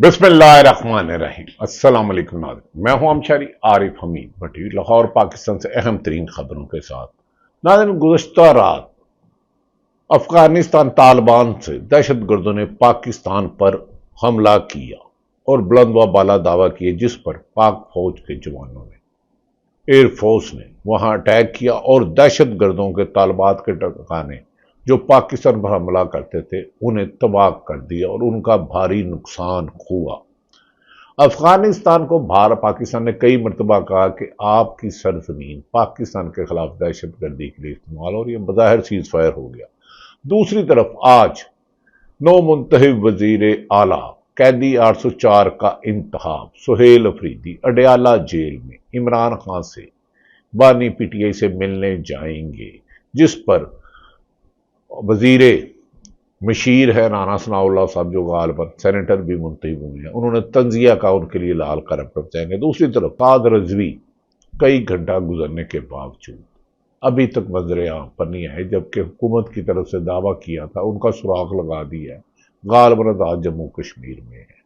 बिस्मिल्लाहिर्रहमानिर्रहीम। अस्सलाम वालेकुम नाज़रीन, मैं हूं अमशारी आरिफ हमीद भट्टी, लाहौर पाकिस्तान से अहम तरीन खबरों के साथ। नाज़रीन, गुज़श्ता रात अफगानिस्तान तालिबान से दहशत गर्दों ने पाकिस्तान पर हमला किया और बुलंद व बाला दावा किए, जिस पर पाक फौज के जवानों ने, एयरफोर्स ने वहां अटैक किया और दहशत गर्दों के तालिबान के ठिकाने जो पाकिस्तान पर हमला करते थे उन्हें तबाह कर दिया और उनका भारी नुकसान हुआ। अफगानिस्तान को पाकिस्तान ने कई मरतबा कहा कि आपकी सरजमीन पाकिस्तान के खिलाफ दहशत गर्दी के लिए इस्तेमाल, और यह बज़ाहिर सीज फायर हो गया। दूसरी तरफ आज नौ मुंतखब वजीर आला कैदी 804 का इंतखाब सुहेल अफरीदी अडयाला जेल में इमरान खान से बानी पीटीआई से मिलने जाएंगे, जिस पर वजीर मशीर है राना सनाउल्लाह साहब, जो गालिबन सेनेटर भी मुंतखब हुए हैं, उन्होंने तंजिया का उनके लिए लाल कलम पहुंचाएंगे। दूसरी तरफ साद रजवी कई घंटा गुजरने के बावजूद अभी तक नजर आम पर नहीं आए, जबकि हुकूमत की तरफ से दावा किया था उनका सुराग लगा दिया है, गालिबन आज जम्मू कश्मीर में है।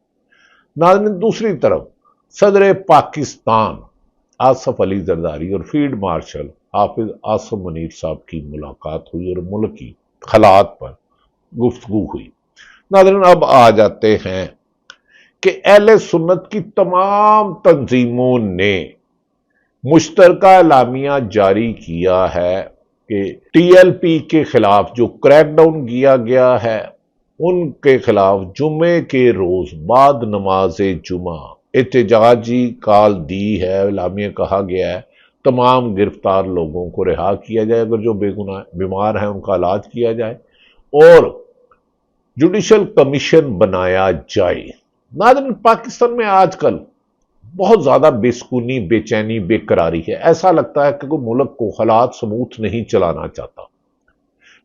नाज़रीन, दूसरी तरफ सदर पाकिस्तान आसफ अली जरदारी और फील्ड मार्शल हाफिज आसम मुनीर साहब की मुलाकात हुई और मुल्क की हालात पर गुफ्तगू हुई। नाज़रीन, अब आ जाते हैं कि अहले सुन्नत की तमाम तंजीमों ने मुश्तरका एलामिया जारी किया है कि टीएलपी के खिलाफ जो क्रैकडाउन किया गया है उनके खिलाफ जुमे के रोज बाद नमाज जुमा एहतजाजी कॉल दी है। एलामिया कहा गया है तमाम गिरफ्तार लोगों को रिहा किया जाए, अगर जो बेगुनाह बीमार हैं उनका इलाज किया जाए और जुडिशल कमीशन बनाया जाए। नाज़रीन, पाकिस्तान में आजकल बहुत ज्यादा बेसुकूनी, बेचैनी, बेकरारी है। ऐसा लगता है कि कोई मुल्क को हालात स्मूथ नहीं चलाना चाहता।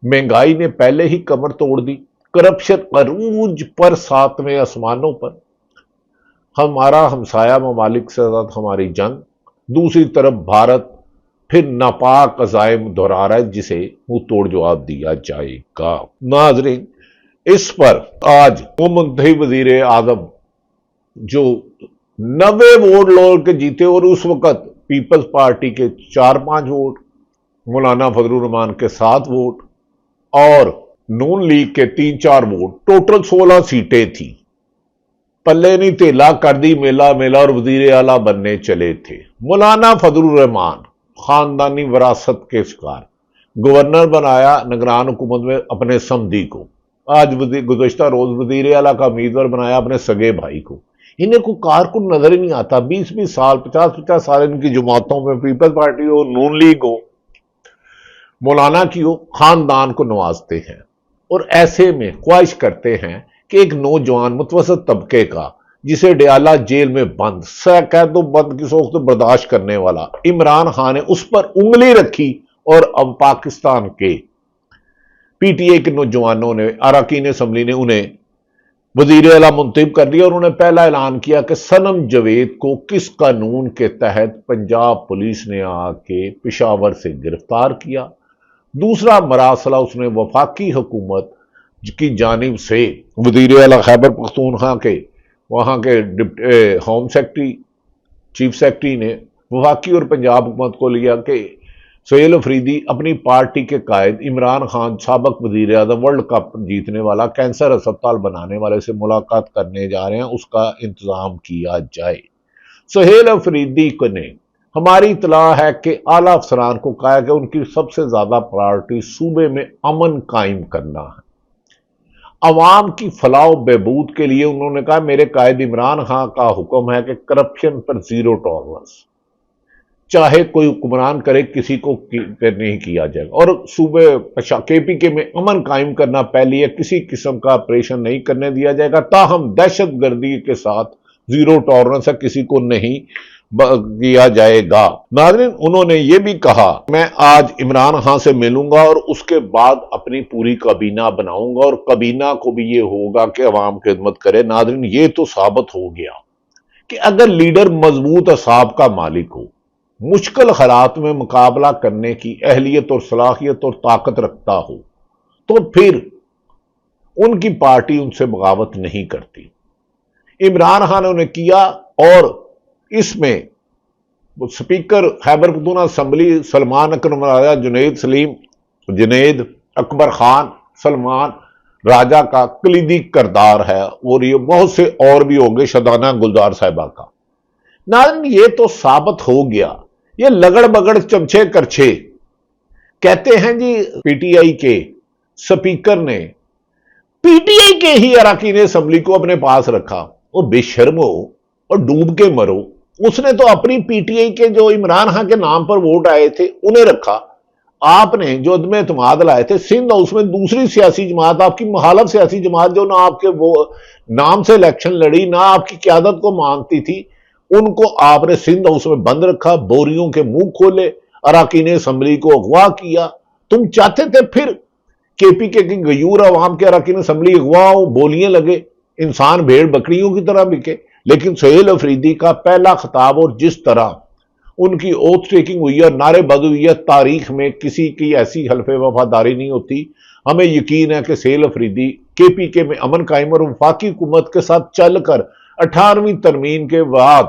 महंगाई ने पहले ही कमर तोड़ दी, करप्शन अरूज पर, सातवें आसमानों पर, हमारा हमसाया ममालिक से साथ हमारी जंग, दूसरी तरफ भारत फिर नापाक अज़ाइम दोहरा रहा है जिसे मुंह तोड़ जवाब दिया जाएगा। नाज़रीन, इस पर आज मुंतखब वजीर आजम जो 90 वोट लोग के जीते और उस वक्त पीपल्स पार्टी के 4-5 वोट, मौलाना फजलुर रहमान के 7 वोट और नून लीग के 3-4 वोट, टोटल 16 सीटें थी। पल्ले नहीं तेला कर दी मेला मेला और वजीर आला बनने चले थे। मौलाना फजलुर रहमान खानदानी विरासत के शिकार, गवर्नर बनाया निगरान हुकूमत में अपने समधी को, आज गुज़श्ता रोज वजीर आला का उम्मीदवार बनाया अपने सगे भाई को। इन्हें कोई कारकुन नजर ही नहीं आता। 20-20 साल, 50-50 साल इनकी जमातों में, पीपल्स पार्टी हो, नून लीग हो, मौलाना की हो, खानदान को नवाजते हैं और ऐसे में ख्वाहिश करते हैं कि एक नौजवान मुतवसत तबके का, जिसे डयाला जेल में बंद, कैदो बंद की सोच बर्दाश्त करने वाला इमरान खान ने उस पर उंगली रखी और अब पाकिस्तान के पीटीए के नौजवानों ने, अरकान असम्बली ने उन्हें वजीर आला मुंतखब कर दिया और उन्होंने पहला ऐलान किया कि सनम जवेद को किस कानून के तहत पंजाब पुलिस ने आके पेशावर से गिरफ्तार किया। दूसरा मरासला उसने वफाकी हुकूमत की जानिब से वजीर आला खैबर पख्तूनख्वा के वहां के होम सेक्रेटरी, चीफ सेक्रेटरी ने वफाकी और पंजाब हुकूमत को लिया कि सुहेल अफरीदी अपनी पार्टी के कायद इमरान खान, साबक वजीर आज़म, वर्ल्ड कप जीतने वाला, कैंसर अस्पताल बनाने वाले से मुलाकात करने जा रहे हैं, उसका इंतजाम किया जाए। सुहेल अफरीदी को ने हमारी इतला है कि आला अफसरान को कहा कि उनकी सबसे ज्यादा प्रायोरिटी सूबे में अमन कायम करना है। अवाम की फलाह बहबूद के लिए उन्होंने कहा मेरे कायद इमरान खान का हुक्म है कि करप्शन पर जीरो टॉलरेंस, चाहे कोई हुक्मरान करे, किसी को नहीं किया जाएगा और सूबे केपीके में अमन कायम करना पहले है, किसी किस्म का ऑपरेशन नहीं करने दिया जाएगा। ताहम दहशत गर्दी के साथ जीरो टॉलरेंस है, किसी को नहीं किया जाएगा। नाज़रीन, उन्होंने ये भी कहा मैं आज इमरान खान से मिलूंगा और उसके बाद अपनी पूरी काबीना बनाऊंगा और काबीना को भी ये होगा कि अवाम की खिदमत करे। नाज़रीन, ये तो साबित हो गया कि अगर लीडर मजबूत असाब का मालिक हो, मुश्किल हालात में मुकाबला करने की अहलियत और सलाहियत और ताकत रखता हो, तो फिर उनकी पार्टी उनसे बगावत नहीं करती। عمران خان نے کیا، اور اس میں سپیکر خیبر پختونخوا اسمبلی سلمان اکرم راجہ، جنید اکبر خان سلمان راجہ کا کلیدی کردار ہے، اور یہ بہت سے اور بھی ہوں گے، شدانہ گلزار صاحبہ کا۔ ناظرین یہ تو ثابت ہو گیا، یہ لگڑ بگڑ چمچے کرچھے کہتے ہیں جی پی ٹی آئی کے سپیکر نے پی ٹی آئی کے ہی اراکین اسمبلی کو اپنے پاس رکھا، اور بے شرم ہو اور ڈوب کے مرو، اس نے تو اپنی پی ٹی آئی کے جو عمران خان کے نام پر ووٹ آئے تھے انہیں رکھا، آپ نے جو عدم اعتماد لائے تھے سندھ ہاؤس میں دوسری سیاسی جماعت، آپ کی مخالف سیاسی جماعت جو نہ آپ کے وہ نام سے الیکشن لڑی، نہ آپ کی قیادت کو مانتی تھی، ان کو آپ نے سندھ ہاؤس میں بند رکھا، بوریوں کے منہ کھولے، اراکین اسمبلی کو اغوا کیا۔ تم چاہتے تھے پھر کے پی کے غیور عوام کے اراکین اسمبلی اغوا ہو، بولیے لگے، انسان بھیڑ بکریوں کی طرح بکے، لیکن سہیل افریدی کا پہلا خطاب اور جس طرح ان کی اوتھ ٹیکنگ ہوئی ہے، نعرے بازی ہوئی ہے، تاریخ میں کسی کی ایسی حلف وفاداری نہیں ہوتی۔ ہمیں یقین ہے کہ سہیل افریدی کے پی کے میں امن قائم اور وفاقی حکومت کے ساتھ چل کر 18ویں ترمیم کے بعد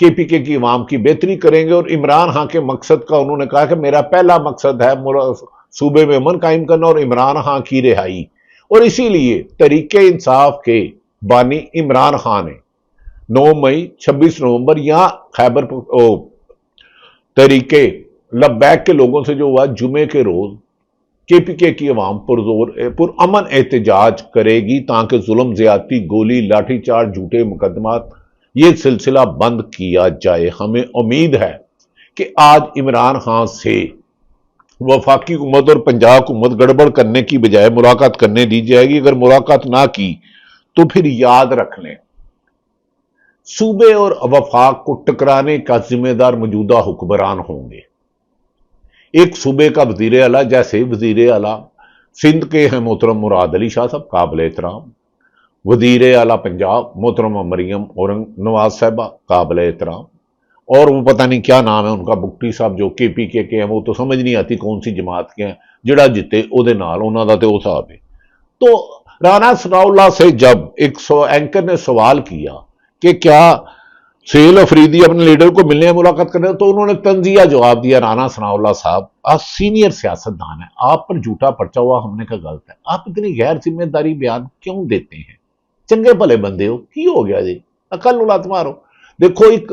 کے پی کے کی عوام کی بہتری کریں گے، اور عمران خان کے مقصد کا انہوں نے کہا کہ میرا پہلا مقصد ہے صوبے میں امن قائم کرنا اور عمران خان کی رہائی، اور اسی لیے تحریک انصاف کے بانی عمران خان نے 9 مئی 26 نومبر یہاں خیبر تحریک لبیک کے لوگوں سے جو ہوا، جمعے کے روز کے پی کے کی عوام پر امن احتجاج کرے گی تاکہ ظلم، زیادتی، گولی، لاٹھی چارج، جھوٹے مقدمات، یہ سلسلہ بند کیا جائے۔ ہمیں امید ہے کہ آج عمران خان سے وفاقی حکومت اور پنجاب حکومت گڑبڑ کرنے کی بجائے ملاقات کرنے دی جائے گی۔ اگر ملاقات نہ کی تو پھر یاد رکھ لیں، صوبے اور وفاق کو ٹکرانے کا ذمہ دار موجودہ حکمران ہوں گے۔ ایک صوبے کا وزیر اعلیٰ، جیسے وزیر اعلیٰ سندھ کے ہیں محترم مراد علی شاہ صاحب، قابل احترام، وزیر اعلیٰ پنجاب محترمہ مریم اورنگ نواز صاحبہ، قابل احترام، اور وہ پتہ نہیں کیا نام ہے ان کا، بگٹی صاحب جو کے پی کے ہیں، وہ تو سمجھ نہیں آتی کون سی جماعت کے ہیں، جڑا جتے او دے نال انہاں دا تے او صاحب ہے۔ تو رانا ثناء اللہ سے جب ایک اینکر نے سوال کیا کہ کیا سہیل افریدی اپنے لیڈر کو ملنے ملاقات کرنے، تو انہوں نے تنزیہ جواب دیا، رانا ثناء اللہ صاحب آپ سینئر سیاستدان ہیں، آپ پر جھوٹا پرچہ ہوا، ہم نے کہا غلط ہے، آپ اتنی غیر ذمہ داری بیان کیوں دیتے ہیں؟ چنگے بھلے بندے ہو، کی ہو گیا جی، عقل نولت مارو۔ دیکھو ایک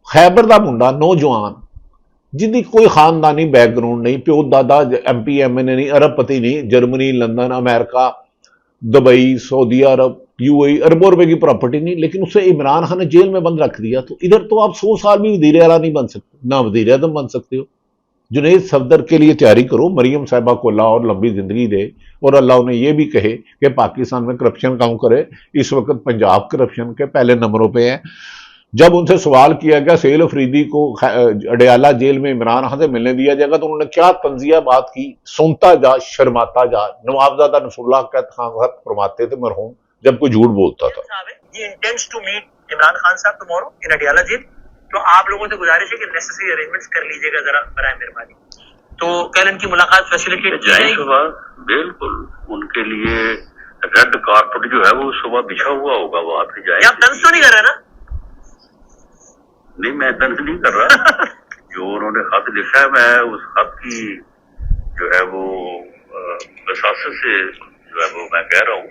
خیبر دا منڈا نوجوان جن کی کوئی خاندانی بیک گراؤنڈ نہیں، پیو دادا M P M N A نہیں، ارب پتی نہیں، جرمنی، لندن، امریکہ، دبئی، سعودی عرب، یو اے ای، اربوں روپے کی پراپرٹی نہیں، لیکن اسے عمران خان نے جیل میں بند رکھ دیا۔ تو ادھر تو آپ 100 سال بھی وزیر اعلیٰ نہیں بن سکتے، نہ وزیر اعظم بن سکتے ہو۔ جنید صفدر کے لیے تیاری کرو، مریم صاحبہ کو اللہ اور لمبی زندگی دے، اور اللہ انہیں یہ بھی کہے کہ پاکستان میں کرپشن کم کرے۔ اس وقت پنجاب کرپشن کے پہلے نمبروں پہ ہے۔ جب ان سے سوال کیا گیا سہیل افریدی کو اڈیالہ جیل میں عمران خان سے ملنے دیا جائے گا، تو انہوں نے کیا طنزیہ بات کی، سنتا جا شرماتا جا۔ نوابزادہ نصر اللہ خان صاحب فرماتے تھے مرحوم، جب کوئی جھوٹ بولتا تھا، یہ intends to meet Imran Khan صاحب ٹمورو ان اڈیالہ جیل، تو آپ لوگوں سے گزارش ہے کہ نیسیسری ارینجمنٹس کر لیجیے گا ذرا برائے مہربانی۔ تو کل ان کی ملاقات فیسیلیٹیٹ کی جائے گی؟ بالکل، ان کے لیے ریڈ کارپٹ جو ہے وہ صبح بچھا ہوا ہوگا، وہ آپ ہی جائیں۔ آپ طنز تو نہیں کر رہے نا؟ نہیں، میں طنز نہیں کر رہا۔ جو انہوں نے خط لکھا ہے، میں اس خط کی جو ہے وہ وساست سے جو ہے وہ میں کہہ رہا ہوں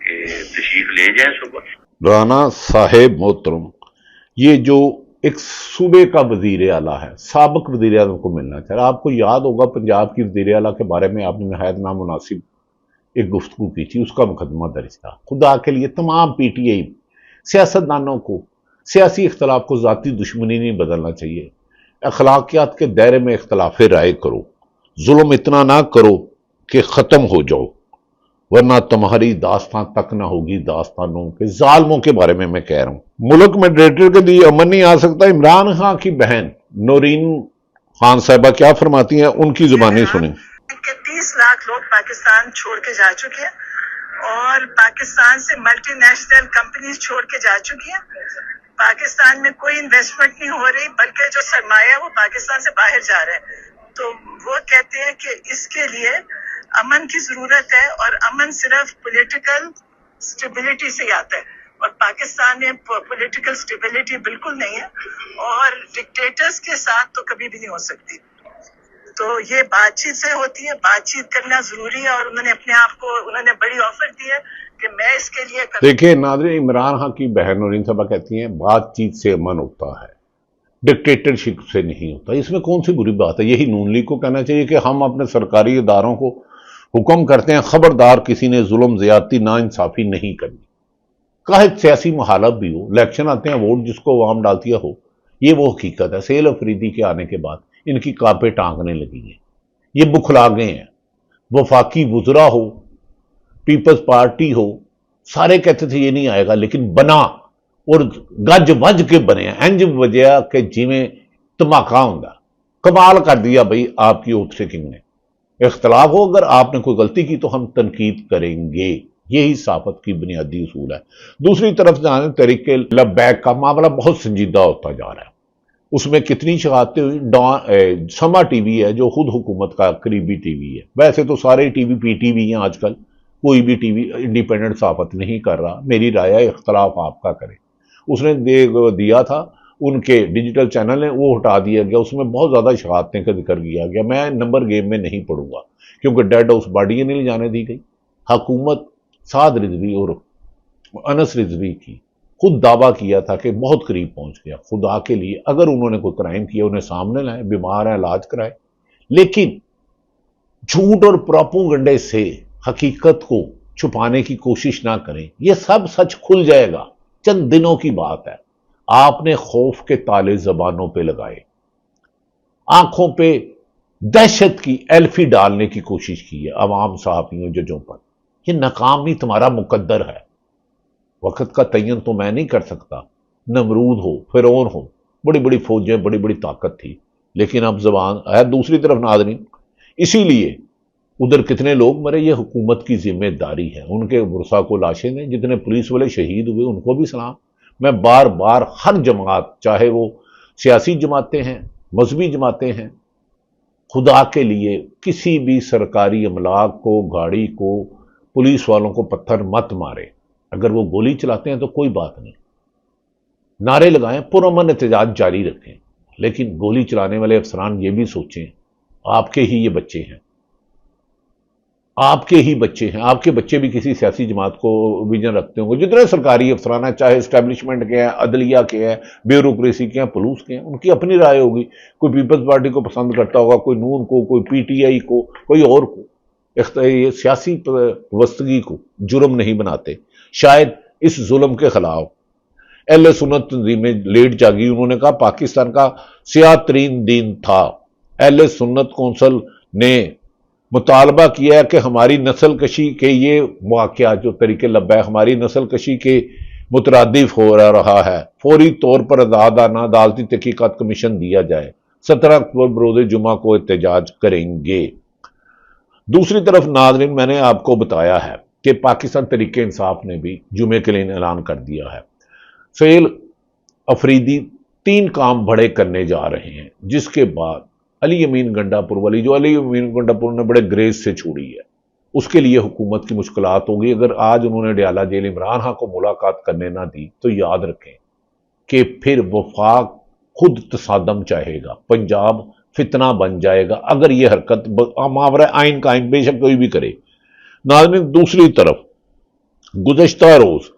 کہ تشریف لے جائیں صبح۔ رانا صاحب محترم، یہ جو ایک صوبے کا وزیر اعلیٰ ہے، سابق وزیر اعظم کو ملنا چاہ رہا۔ آپ کو یاد ہوگا پنجاب کی وزیر اعلیٰ کے بارے میں آپ نے نہایت نامناسب ایک گفتگو کی تھی، اس کا مقدمہ درج تھا۔ خدا کے لیے تمام پی ٹی آئی سیاستدانوں کو سیاسی اختلاف کو ذاتی دشمنی نہیں بدلنا چاہیے، اخلاقیات کے دائرے میں اختلاف رائے کرو، ظلم اتنا نہ کرو کہ ختم ہو جاؤ، ورنہ تمہاری داستان تک نہ ہوگی داستانوں کے ظالموں کے بارے میں کہہ رہا ہوں۔ ملک میں ڈیریٹر کے لیے امن نہیں آ سکتا۔ عمران خان کی بہن نورین خان صاحبہ کیا فرماتی ہیں، ان کی زبانی سنیں۔ 30 لاکھ لوگ پاکستان چھوڑ کے جا چکے ہیں، اور پاکستان سے ملٹی نیشنل کمپنیز چھوڑ کے جا چکی ہیں۔ پاکستان میں کوئی انویسٹمنٹ نہیں ہو رہی، بلکہ جو سرمایہ ہے وہ پاکستان سے باہر جا رہا ہے۔ تو وہ کہتے ہیں کہ اس کے لیے امن کی ضرورت ہے، اور امن صرف پولیٹیکل سٹیبلٹی سے ہی آتا ہے۔ और पाकिस्तान में पॉलिटिकल स्टेबिलिटी बिल्कुल नहीं है, और डिक्टेटर्स के साथ तो कभी भी नहीं हो सकती। तो ये बातचीत से होती है, बातचीत करना जरूरी है, और उन्होंने बड़ी ऑफर दी है कि मैं इसके लिए देखिए नाज़रीन, इमरान खान की बहन नौरीन साहबा कहती हैं बातचीत से अमन होता है, डिक्टेटरशिप से नहीं होता। इसमें कौन सी बुरी बात है? यही नून लीग को कहना चाहिए कि हम अपने सरकारी इदारों को हुक्म करते हैं, खबरदार किसी ने जुल्म ज्यादती नाइंसाफी नहीं करनी। काहे सियासी मुहालत भी हो, इलेक्शन आते हैं, वोट जिसको आवाम डालती है हो, ये वो हकीकत है। सेल अफरीदी के आने के बाद इनकी कांपे टांगने लगी हैं, ये बुखला गए हैं। वफाकी वुजरा हो, पीपल्स पार्टी हो, सारे कहते थे ये नहीं आएगा, लेकिन बना, और गज वज के बने, इंज वजह के जिमें धमाका होंदा। कमाल कर दिया भाई आपकी ओथ टेकिंग ने। इख्तलाफ हो, अगर आपने कोई गलती की तो हम तनकीद करेंगे, यही साफत की बुनियादी उसूल है। दूसरी तरफ जाने तरीके लबैक का मामला बहुत संजीदा होता जा रहा है। उसमें कितनी शहादतें हुई। समा टीवी है जो खुद हुकूमत का करीबी टीवी है, वैसे तो सारे टीवी पीटीवी हैं आजकल, कोई भी टीवी इंडिपेंडेंट साफत नहीं कर रहा। मेरी राय है इख्तलाफ आपका करें। उसने दिया था, उनके डिजिटल चैनल है वो हटा दिया गया, उसमें बहुत ज़्यादा शहादतें का जिक्र किया गया। मैं नंबर गेम में नहीं पढ़ूंगा क्योंकि डेड हाउस बॉडी नहीं ले जाने दी गई। हुकूमत साद रिजवी और अनस रिजवी की खुद दावा किया था कि बहुत करीब पहुंच गया। खुदा के लिए अगर उन्होंने कोई क्राइम किया उन्हें सामने लाए, बीमार हैं इलाज कराए, लेकिन झूठ और प्रोपेगेंडे से हकीकत को छुपाने की कोशिश ना करें। यह सब सच खुल जाएगा, चंद दिनों की बात है। आपने खौफ के ताले जबानों पे लगाए, आंखों पे दहशत की एल्फी डालने की कोशिश की है अवाम सहाफियों जजों पर। यह नाकामी तुम्हारा मुकद्दर है। वक्त का तयन तो मैं नहीं कर सकता। नमरूद हो, फिरौन हो, बड़ी बड़ी फौजें, बड़ी बड़ी ताकत थी, लेकिन अब जबान है। दूसरी तरफ नाज़रीन, इसीलिए उधर कितने लोग मरे, ये हुकूमत की जिम्मेदारी है। उनके वर्सा को लाशें दें, जितने पुलिस वाले शहीद हुए उनको भी सलाम। मैं बार बार हर जमात, चाहे वो सियासी जमातें हैं, मजहबी जमातें हैं, खुदा के लिए किसी भी सरकारी अमलाक को, गाड़ी को, पुलिस वालों को पत्थर मत मारे। अगर वो गोली चलाते हैं तो कोई बात नहीं, नारे लगाएं, पुरअमन एहतजाज जारी रखें, लेकिन गोली चलाने वाले अफसरान ये भी सोचें आपके ही ये बच्चे हैं, आपके ही बच्चे हैं। आपके बच्चे भी किसी सियासी जमात को विजन रखते होंगे। जितने सरकारी अफसरान हैं, चाहे इस्टेब्लिशमेंट के हैं, अदलिया के हैं, ब्यूरोक्रेसी के हैं, पुलिस के हैं, उनकी अपनी राय होगी। कोई पीपल्स पार्टी को पसंद करता होगा, कोई नून को, कोई पीटीआई को, कोई और को। ये सियासी वस्तगी को जुर्म नहीं बनाते। शायद इस जुल्म के खिलाफ अहले सुन्नत तंजीमें लेट जागी। उन्होंने कहा पाकिस्तान का सियाह तरीन दिन था। अहले सुन्नत कौंसल ने मुतालबा किया कि हमारी नस्ल कशी के ये वाक़या जो तरीके लब्बैक हमारी नस्ल कशी के मुतरादिफ हो रहा है, फौरी तौर पर आज़ादाना अदालती तहकीकात कमीशन दिया जाए। 17 अक्टूबर बरोज़ जुमा को एहतजाज करेंगे। दूसरी तरफ नाज़रीन, मैंने आपको बताया है कि पाकिस्तान तहरीक इंसाफ ने भी जुमे के लिए ऐलान कर दिया है। सैल अफरीदी 3 काम बड़े करने जा रहे हैं, जिसके बाद अली अमीन गंडापुर वाली, जो अली अमीन गंडापुर ने बड़े ग्रेज से छोड़ी है, उसके लिए हुकूमत की मुश्किलात होगी। अगर आज उन्होंने डयाला जेल इमरान खान को मुलाकात करने ना दी तो याद रखें कि फिर वफाक खुद तसादम चाहेगा, पंजाब फितना बन जाएगा अगर यह हरकत मावरा आइन कायम बेशक कोई भी करे। नाज़रीन, दूसरी तरफ गुज़श्ता रोज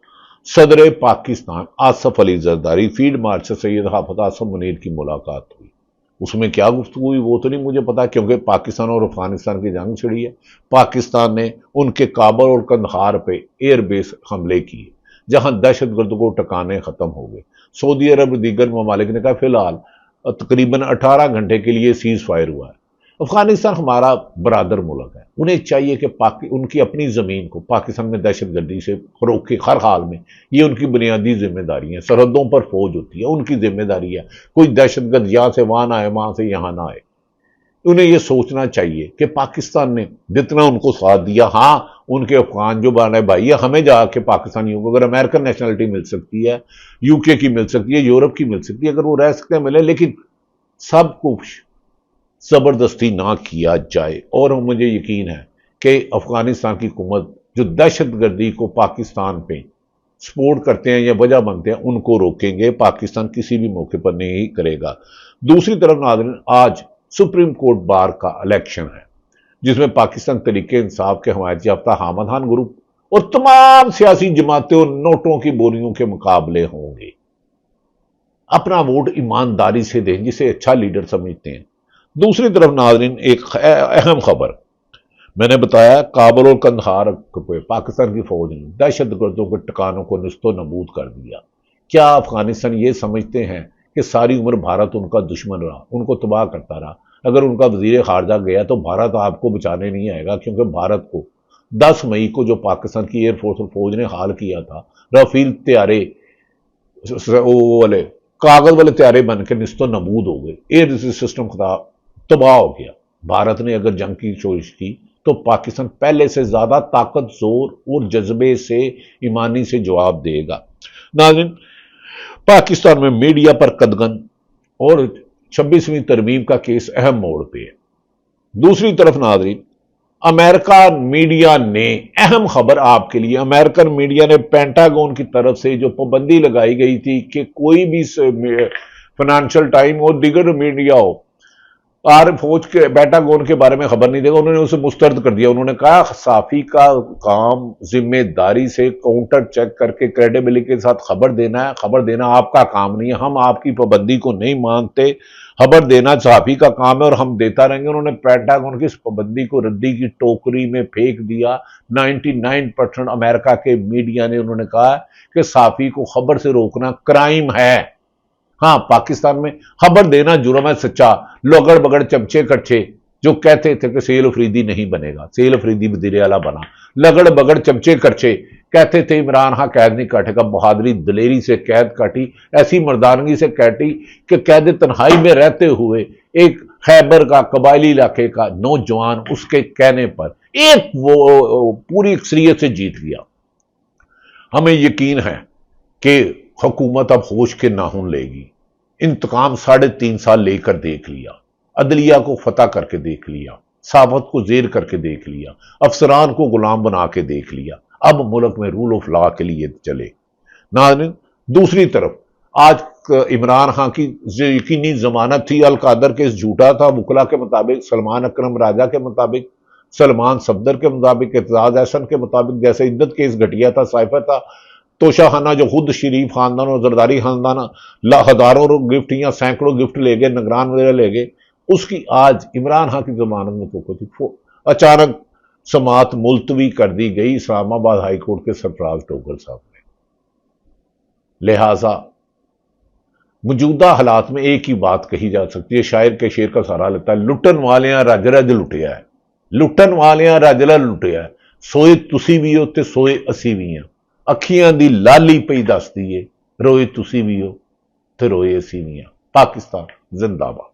सदर पाकिस्तान आसफ अली जरदारी फील्ड मार्शल सैयद हाफिज आसम मुनीर की मुलाकात हुई। उसमें क्या गुफ्तगू हुई वो तो नहीं मुझे पता, क्योंकि पाकिस्तान और अफगानिस्तान की जंग छिड़ी है। पाकिस्तान ने उनके काबल और कंदहार पे एयरबेस हमले किए, जहां दहशतगर्द को टकाने खत्म हो गए। सऊदी अरब दीगर ममालिक ने कहा फिलहाल तकरीबन 18 घंटे के लिए सीज फायर हुआ है। अफगानिस्तान हमारा बरादर मुल्क है, उन्हें चाहिए कि उनकी अपनी ज़मीन को पाकिस्तान में दहशतगर्दी से रोके हर हाल में। ये उनकी बुनियादी जिम्मेदारी है। सरहदों पर फौज होती है, उनकी जिम्मेदारी है। कोई दहशतगर्द यहाँ से वहाँ ना आए, वहाँ से यहाँ ना आए। उन्हें यह सोचना चाहिए कि पाकिस्तान ने जितना उनको साथ दिया, हाँ उनके अफगान जो बने भाई है, हमें जाके पाकिस्तानियों को अगर अमेरिकन नेशनलिटी मिल सकती है, यूके की मिल सकती है, यूरोप की मिल सकती है, अगर वो रह सकते हैं मिले, लेकिन सब कुछ जबरदस्ती ना किया जाए। और मुझे यकीन है कि अफगानिस्तान की हुकूमत जो दहशतगर्दी को पाकिस्तान पे سپورٹ کرتے ہیں یا وجہ بنتے ہیں ان کو روکیں گے، پاکستان کسی بھی موقع پر نہیں کرے گا۔ دوسری طرف ناظرین، آج سپریم کورٹ بار کا الیکشن ہے جس میں پاکستان تحریک انصاف کے حمایت یافتہ حامد خان گروپ اور تمام سیاسی جماعتیں اور نوٹوں کی بوریوں کے مقابلے ہوں گے۔ اپنا ووٹ ایمانداری سے دیں جسے اچھا لیڈر سمجھتے ہیں۔ دوسری طرف ناظرین، ایک اہم خبر میں نے بتایا، کابل اور قندھار پہ پاکستان کی فوج نے دہشت گردوں کے ٹھکانوں کو نست و نبود کر دیا۔ کیا افغانستان یہ سمجھتے ہیں کہ ساری عمر بھارت ان کا دشمن رہا، ان کو تباہ کرتا رہا؟ اگر ان کا وزیر خارجہ گیا تو بھارت آپ کو بچانے نہیں آئے گا، کیونکہ بھارت کو 10 مئی کو جو پاکستان کی ایئر فورس اور فوج نے حال کیا تھا، رافیل طیارے والے کاغذ والے طیارے بن کے نست و نبود ہو گئے، ایئر سسٹم تباہ ہو گیا۔ بھارت نے اگر جنگ کی کوشش کی تو پاکستان پہلے سے زیادہ طاقت، زور اور جذبے سے، ایمانی سے جواب دے گا۔ ناظرین، پاکستان میں میڈیا پر قدغن اور 26ویں ترمیم کا کیس اہم موڑ پہ ہے۔ دوسری طرف ناظرین، امریکہ میڈیا نے اہم خبر آپ کے لیے، امریکن میڈیا نے پینٹاگون کی طرف سے جو پابندی لگائی گئی تھی کہ کوئی بھی فائنینشل ٹائم اور دیگر میڈیا ہو فوج کے پینٹاگون کے بارے میں خبر نہیں دے گا، انہوں نے اسے مسترد کر دیا۔ انہوں نے کہا صحافی کا کام ذمہ داری سے کاؤنٹر چیک کر کے کریڈیبلٹی کے ساتھ خبر دینا ہے، خبر دینا آپ کا کام نہیں ہے، ہم آپ کی پابندی کو نہیں مانتے، خبر دینا صحافی کا کام ہے اور ہم دیتا رہیں گے۔ انہوں نے پینٹاگون کی اس پابندی کو ردی کی ٹوکری میں پھینک دیا۔ 99% امریکہ کے میڈیا نے انہوں نے کہا کہ صحافی کو خبر سے روکنا کرائم ہے۔ ہاں، پاکستان میں خبر دینا جرم ہے سچا۔ لگڑ بگڑ چمچے کچھے جو کہتے تھے کہ سیل افریدی نہیں بنے گا، سیل افریدی وزیر اعلیٰ بنا۔ لگڑ بگڑ چمچے کچھے کہتے تھے عمران خان قید نہیں کاٹے گا، بہادری دلیری سے قید کاٹی، ایسی مردانگی سے کاٹی کہ قید تنہائی میں رہتے ہوئے ایک خیبر کا قبائلی علاقے کا نوجوان اس کے کہنے پر ایک وہ پوری اکثریت سے جیت گیا۔ ہمیں یقین ہے کہ حکومت اب ہوش کے ناخن لے گی۔ انتقام 3.5 سال لے کر دیکھ لیا، عدلیہ کو فتح کر کے دیکھ لیا، صحافت کو زیر کر کے دیکھ لیا، افسران کو غلام بنا کے دیکھ لیا، اب ملک میں رول آف لا کے لیے چلے۔ ناظرین، دوسری طرف آج عمران خان کی یقینی ضمانت تھی، القادر کیس جھوٹا تھا، وکلا کے مطابق، سلمان اکرم راجہ کے مطابق، سلمان صفدر کے مطابق، اعتزاز احسن کے مطابق، جیسے عدت کیس گھٹیا تھا، سائفہ تھا، توشہ خانہ جو خود شریف خاندان اور زرداری خاندان ہزاروں گفٹ یا سینکڑوں گفٹ لے گئے، نگران وغیرہ لے گئے، اس کی آج عمران خان کی ضمانت میں تو تھی، اچانک سماعت ملتوی کر دی گئی اسلام آباد ہائی کورٹ کے سرفراز ٹوگل صاحب نے۔ لہٰذا موجودہ حالات میں ایک ہی بات کہی جا سکتی ہے، شاعر کے شعر کا سہارا لیتا ہے، لٹن والیاں رج رج لٹیا ہے، لٹن والیاں رج رج لٹیا ہے، سوئے تسی بھی ہو تے سوئے اسی بھی ہیں، اکھیاں دی لالی پئی دس دیئے، روئے تسی بھی ہو تے روئے اسی بھی ہیں۔ پاکستان زندہ باد۔